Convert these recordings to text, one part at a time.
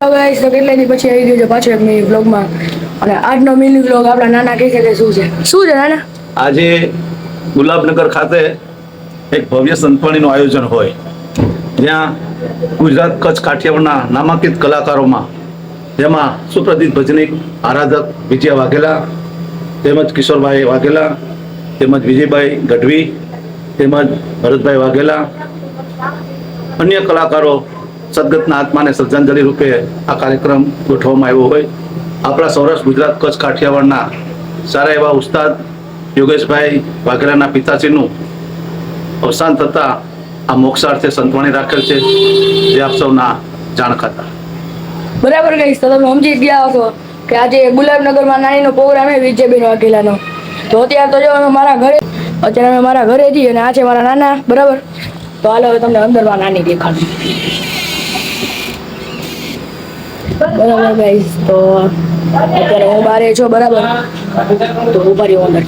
Guys તો કેટલા દી પછી આવી ગયો છે પાછો એક મિની વ્લોગમાં અને આજનો મિની વ્લોગ આપણા નાના કહે છે કે શું છે નાના આજે ગુલાબનગર ખાતે એક ભવ્ય સંતવાણીનું આયોજન હોય જ્યાં ગુજરાત કચ્છ કાઠિયાવાડના નામાંકિત કલાકારોમાં જેમાં સુપ્રસિદ્ધ ભજનીક આરાધક વિજયા વાઘેલા તેમજ કિશોરભાઈ વાઘેલા તેમજ વિજયભાઈ ગઢવી તેમજ ભરતભાઈ વાઘેલા અન્ય કલાકારો સદગતના આત્માને શ્રદ્ધાંજલિ રૂપે આ કાર્યક્રમ ગોઠવવામાં આવ્યો હોય આપણા સૌરાષ્ટ્ર ગુજરાત કચ્છ કાઠિયાવાડના સારા એવા ઉસ્તાદ યોગેશભાઈ વાઘેલાના પિતાશ્રીનું અવસાન થતાં આ મોક્ષાર્થે સંતવાણી રાખેલ છે જે આપ સૌના જાણ ખાતા બરાબર ગાઈસ તો તમે સમજી ગયા હશો કે આજે ગુલાબનગરમાં નાનીનો પ્રોગ્રામ છે વિજયબેન વાઘેલાનો તો અત્યારે તો જો અમે મારા ઘરે છીએ અને આ છે મારા નાના બરાબર તો હાલો હવે તમને અંદરમાં નાની દેખાડું બરાબર ગાઈસ તો અત્યારે હું બારે છો બરાબર તો ઉભા રહ્યો અંદર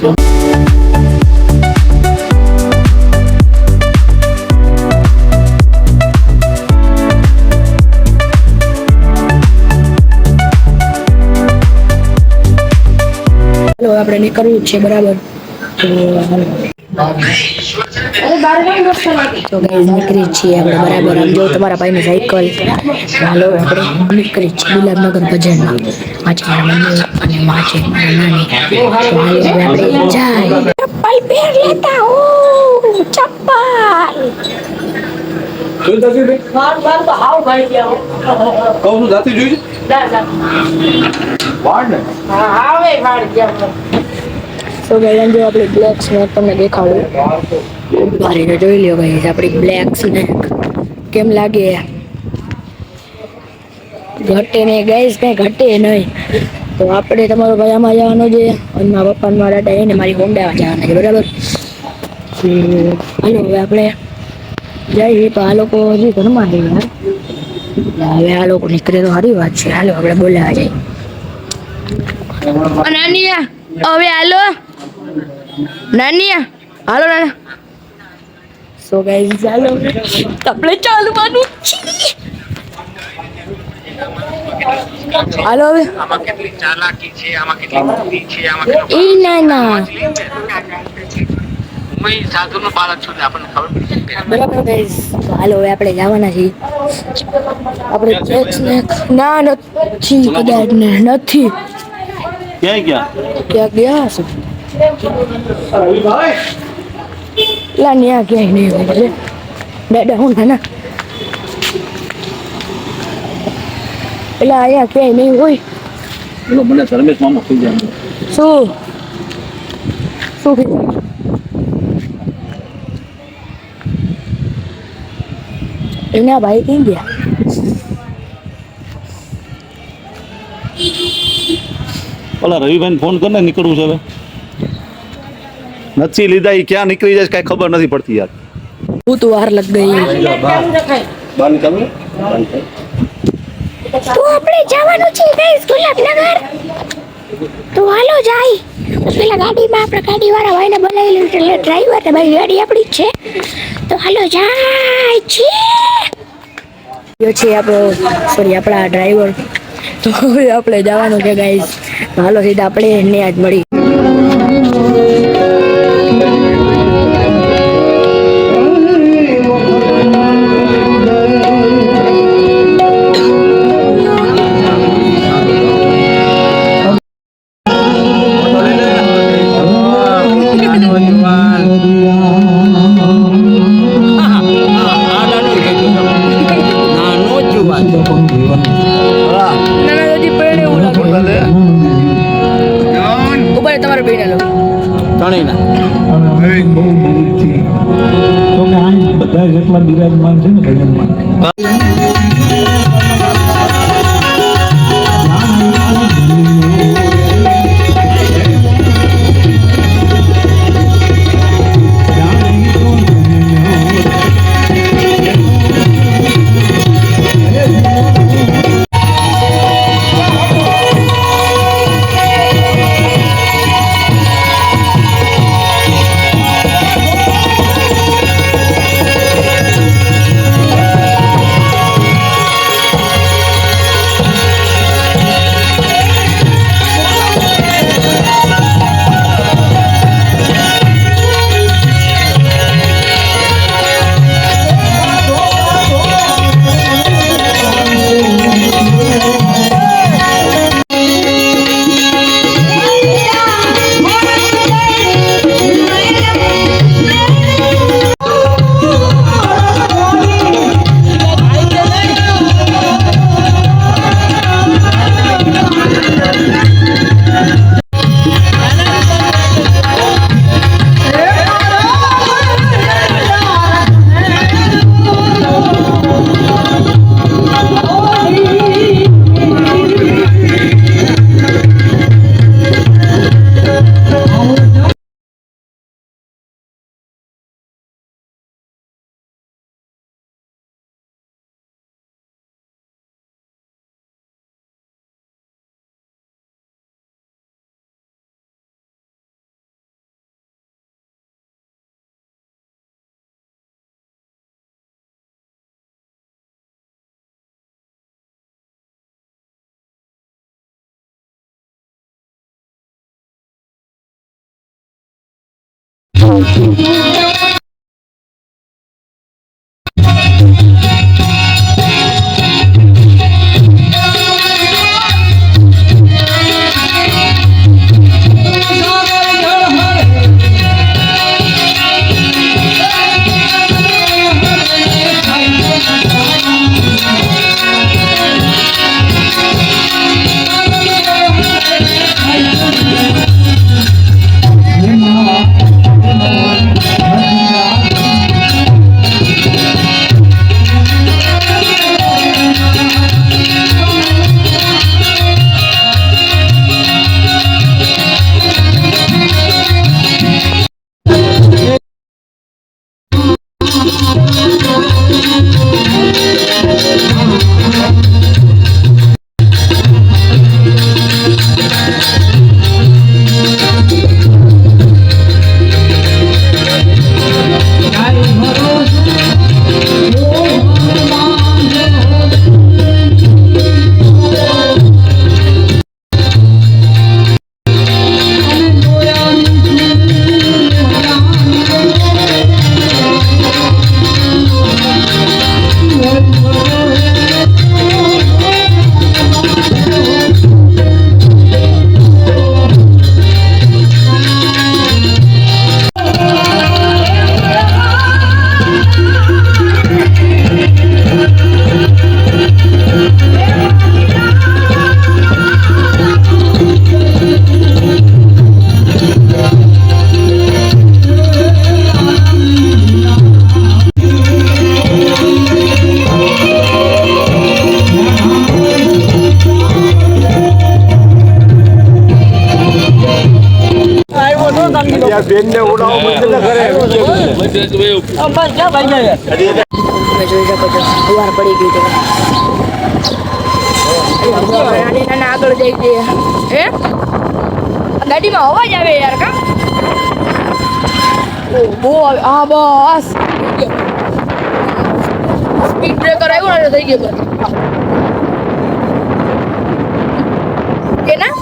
હાલો આપણે નીકળવું જ છે બરાબર તો ગાઈસ નીકળી છીએ આપણે બરાબર આમ જો તમારા ભાઈની સાયકલ હાલો આપણે નીકળી છીએ ગુલાબનગર ભજનમાં આજે મારા મમ્મી અને માં છે મારા નાની તો હાલો આપણે જાય ચપ્પલ પહેર લેતા હો ચપ્પલ તો ગાઈસ જો આપણે બ્લેક સ્નેક તમને દેખાડું બારીને જોઈ લ્યો ગાઈસ આપણી બ્લેક સ્નેક કેમ લાગે ઘટે નહીં ગાઈસ કઈ ઘટે નહીં તો આપણે તમારો ભાઈ આમાં જવાનો છે અને મારા પપ્પા ને મારા દાદા એને મારી હોન્ડા જવાના છે બરાબર હાલો હવે આપણે જઈએ તો આ લોકો હજી ઘરમાં છે યાર હવે આ લોકો નીકળે તો સારી વાત છે હાલો આપણે બોલાવા જઈએ નાનિયા હવે હાલો નાનિયા હાલો નાના સો ગાઈસ ચાલો આપણે ચાલવાનું છે હાલો હવે આમાં કેટલી ચાલાકી છે આમાં કેટલી બુદ્ધિ છે આમાં કેટલો એ નાના હું સાધુનો બાળક છું ને આપણને ખબર પડી છે બરાબર ગાઈસ હાલો હવે આપણે જવાના છીએ આપણે ના નથી કદાચ ને નથી ક્યાં ગયા ક્યાં ગયા હશે લા ન્યા ક્યાંય નહીં હોય છે દાદા હું નાના એટલે અહીંયા ક્યાંય નહીં હોય મને ધર્મેશ મામા થઈ જાય શું કીધું એના ભાઈ ક્યાં ગયા ઓલા રવિભાઈને ફોન કરીને નીકળવું છે હવે નથી લીધા એ ક્યાં નીકળી જાય કઈ ખબર નથી પડતી યાર હું તો વાર લગ ગઈ બહાર નીકળવું તો આપણે જવાનું છે ગાઈસ ગુલાબનગર તો હાલો જાય પેલા ગાડીમાં આપણે ગાડીવાળા ભાઈને બોલાવી લીધું એટલે ડ્રાઈવર ને ભાઈ ગાડી આપણી જ છે તો હાલો જાય છે યો છે આપણો સોરી આપણા ડ્રાઈવર તો હવે આપણે જવાનું છે ગાઈસ હાલો સીધા આપણે એને આજ મળી તમારે બેન લો ત્રણેયના બધા જેટલા બિરાજમાન છે ને ભજનમાં તમે જોઈ શકો છો સવાર પડી ગઈ છે નાની નાના આગળ જઈ જઈએ હે ગાડીમાં અવાજ આવે યાર કા બહુ આવે હા બસ સ્પીડ બ્રેકર આવ્યું ને થઈ ગયું કે ના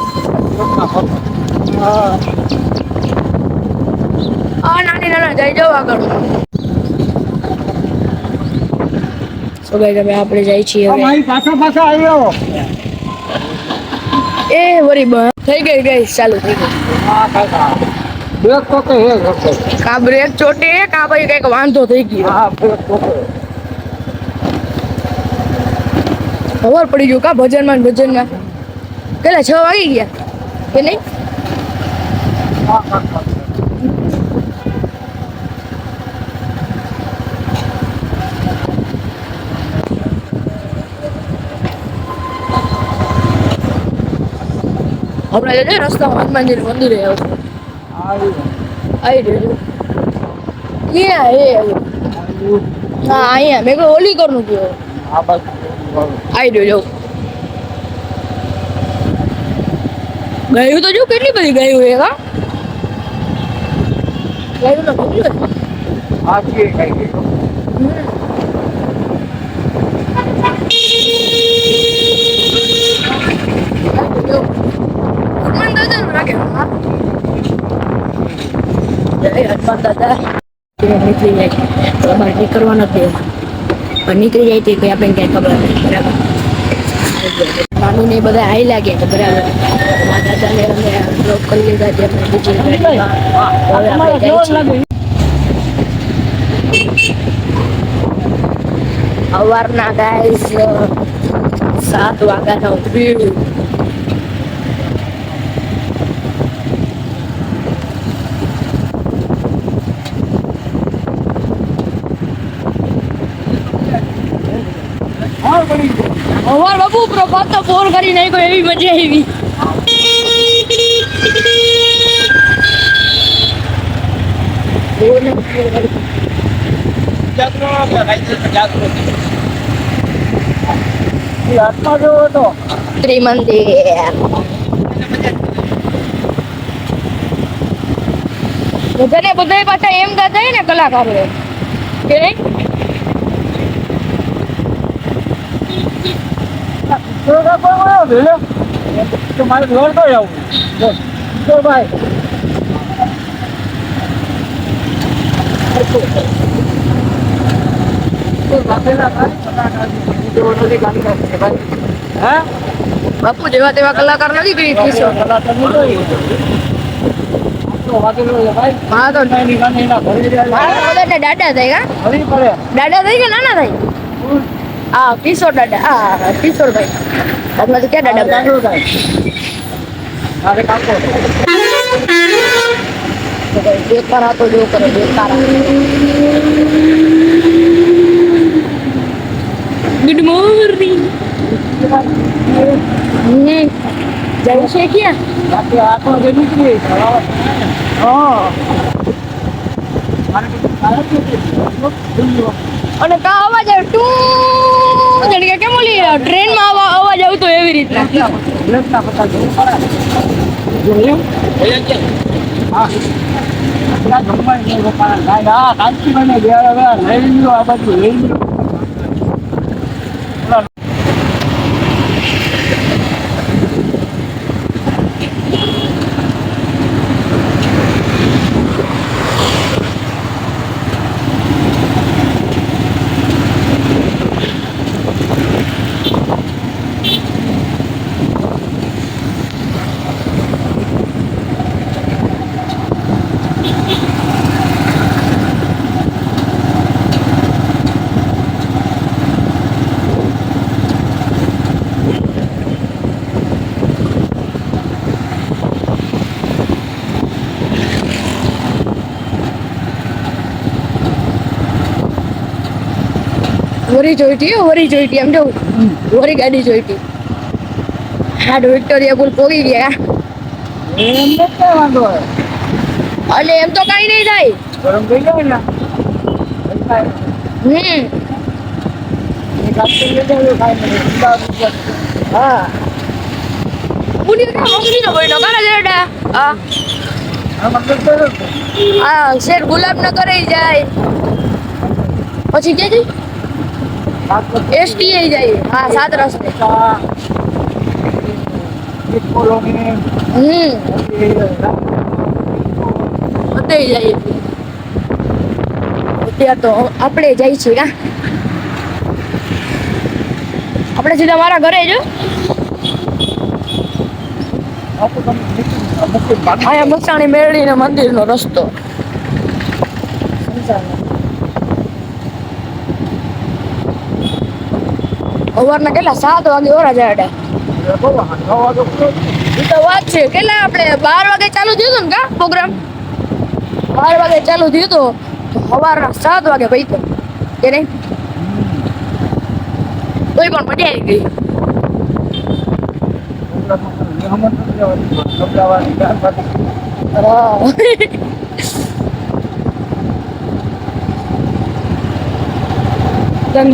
નાની નાના જઈ જાઓ આગળ સો ગાઈસ અમે આપણે જઈ છીએ હવે પાછા આવ્યો એ વરી થઈ ગઈ ગાઈસ ચાલુ થઈ ગઈ બ્રેક તો કે હે કા બ્રેક ચોટે કા ભાઈ કઈક વાંધો થઈ ગયો હા બ્રેક તો ખબર પડી ગયું કા ભજનમાં કેટલા 6 વાગી ગયા કે નહીં હમણાં જજે રસ્તામાં હનુમાનજી મંદિરે આવી રહ્યું હા અહીંયા મેં કોઈ ઓલી કરનું કયો આવી રહ્યો ગાયું તો જો કેટલી બધી ગાયું એ હા ગાયું તો કેટલી હનુમાન દાદા નું રાખે હનુમાન દાદા નીકળી જાય તો બહાર નીકળવા નથી પણ નીકળી જાય તો કઈ આપણે ક્યાંય ખબર નથી બરાબર નાનું ને બધા હાઈ લાગે તો બરાબર મારા દાદાને અમે ડ્રોપ કરી લીધા છે આપણે બીજી ગાડીમાં હવે આપણે જઈએ છીએ સવારના ગાઈસ 7 વાગ્યાનો વ્યૂ અમાર બાપુ પ્રભાત તો ફોન કરી નાખ્યો એવી મજા આવી ત્રિમંદિર બધાને બધા પાછા એમ દાદા ને કલાકારો કે નહીં મારે ઘર તો આવું ભાઈ બાપુ જેવા તેવા કલાકાર નથી કરી કિશોર. હા તો બધા દાદા થાય કા દાદા થાય કે નાના થાય. હા કિશોર દાદા. હા કિશોરભાઈ આપણે તો ક્યાં દાદા બેકાર હતો જો કરે બેકાર. Good morning. જવું છે ક્યાં? અને કા અવાજ આવે ટુ જાણે કે કેમ ઓલી ટ્રેનમાં અવાજ આવતો એવી રીતના. વરી જોઈતી એમ જો વરી ગાડી જોઈતી. હા વિક્ટોરિયા પુલ પોગી ગયા. અલે એમ તો કઈ નહીં થાય. હા હા શેર ગુલાબનગર જાય પછી કે એસટી જાય. હા 7 રસ્તે. બધે જાય. અત્યારે તો આપણે જાય છે કા આપણે સીધા મારા ઘરે જો. અહીંયા મસાણી મેળવીને મંદિરનો રસ્તો. સવારના કેટલા 7 વાગે ઓરા જાય. તો વાત છે કેટલા આપણે 12 વાગે ચાલુ થયું હતું ને કા પ્રોગ્રામ 12 વાગે ચાલુ થયું તો સવારના 7 વાગે ભાઈ તો કે નહીં કોઈ પણ મજા આવી ગઈ.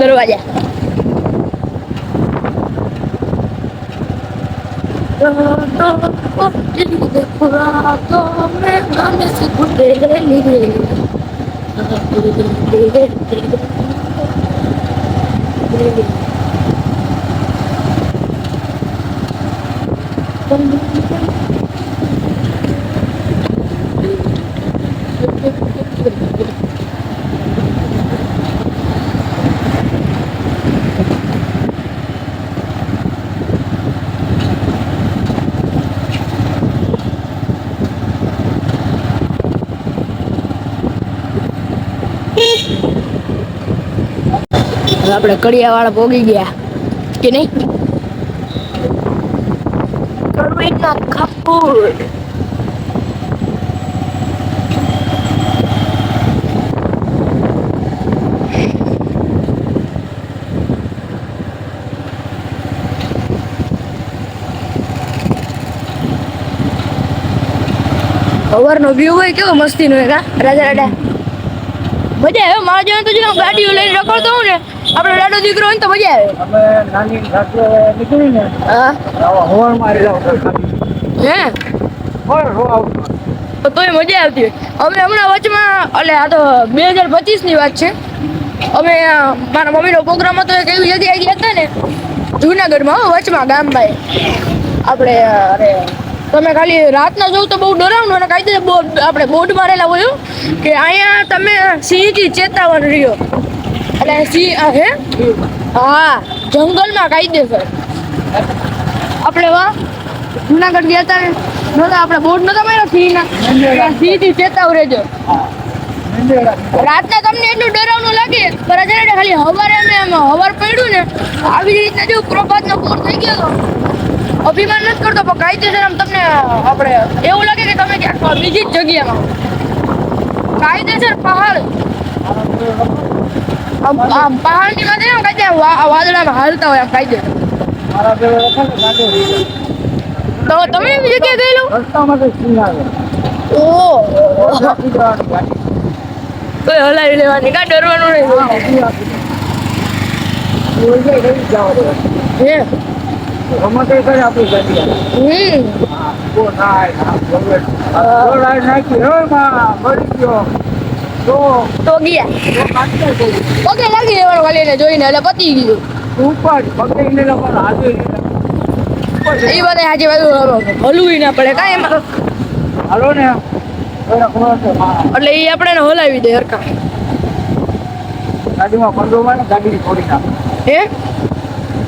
દરવાજા આપણે કડિયા વાળા પોગી ગયા કે નહીં. કરવીના કપૂર સવારનો વ્યૂ હોય કેવો મસ્તીનો હોય કા રાજા રાડા. મજા આવે મારા જેવા તો જો ગાડીઓ લઈને રખડતો હોઉં ને આપણો લાડો દીકરો હોય ને તો મજા આવે. હા હે તો તોય મજા આવતી હોય. અમે હમણાં વચમાં એટલે આ તો 2025 ની વાત છે. અમે મારા મમ્મીનો પ્રોગ્રામ હતો એક એવી જગ્યાએ ગયા હતા ને જુનાગઢમાં વચમાં ગામમાં આપણે અરે તમે ખાલી રાતના જોવ તો બહુ ડરાવનું અને કાયદે આપણે બોર્ડ મારેલા હોય કે અહીંયા તમે સિંહથી ચેતાવન રહ્યો એટલે સિંહ હે હા જંગલમાં કાયદેસર આપણે જુનાગઢ ગયા હતા નહોતા આપણે બોર્ડ નહોતા માર્યા સિંહના સિંહથી ચેતાવ રહેજો રાતના તમને એટલું ડરાવનું લાગે પણ જ્યારે ખાલી હવારે અમે હવાર પડ્યું ને આવી રીતના જો પ્રભાતનો પૂર થઈ ગયો હતો અભિમાન નથી કરતો પણ કાયદેસર આમ તમને આપણે એવું લાગે કે તમે ક્યાંક બીજી જ જગ્યામાં કાયદેસર પહાડ આમ પહાડની માથે એમ કાયદે વાદળામાં હાલતા હોય આમ કાયદેસર તો તમે એવી જગ્યાએ ગયેલું ઓહ કોઈ હલાવી લેવાની કા ડરવાનું નહીં હે તો ગયા પગે લાગી લેવાનું ખાલી એને જોઈને એટલે પતી ગયું એ બધા આજે બાજુ હલવું ના પડે કાંઈ એમાં એટલે એ આપણે હલાવી દે હરકા ગાડીમાં પંડોમાં ને ગાડી છોડી નાખે હે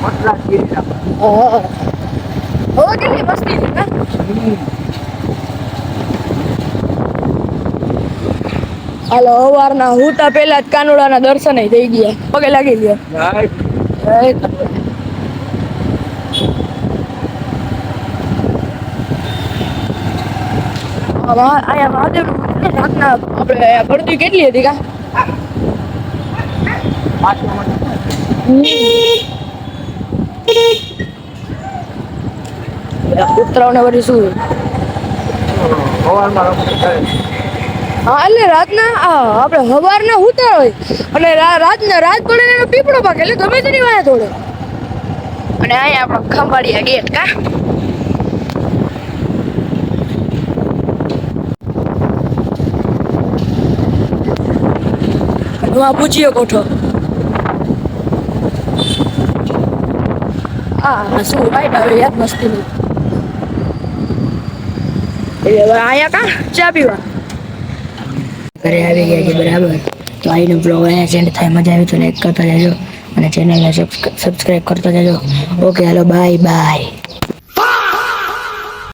મટલા ગીરી નાખે હવે કેટલી મસ્તી છે ને હાલો સવારના હુતા પહેલા જ કાનુડાના દર્શન થઈ ગયા પગે લાગી ગયા અહીંયા મહાદેવ રાતના આપણે ગળદી કેટલી હતી કા કૂતરાઓને વળી શું હા એટલે રાતના આપણે સવારના હુતા હોય અને રાતના રાત પડે ને પીપળો પાકે એટલે ગમે તેની વાયા થોડે અને અહીંયા આપણો ખંભાળિયા ગેટ કા પૂછીએ કોઠો શું વાઈટ આવે યાદ મસ્તી નહીં હવે અહીંયા કા ચા પીવા ઘરે આવી ગયા છે બરાબર તો આઈનો બ્લોગ અહીંયા સેન્ડ થાય મજા આવી તો લાઈક કરતા જજો અને ચેનલને સબસ્ક્રાઈબ કરતા જજો ઓકે હાલો બાય બાય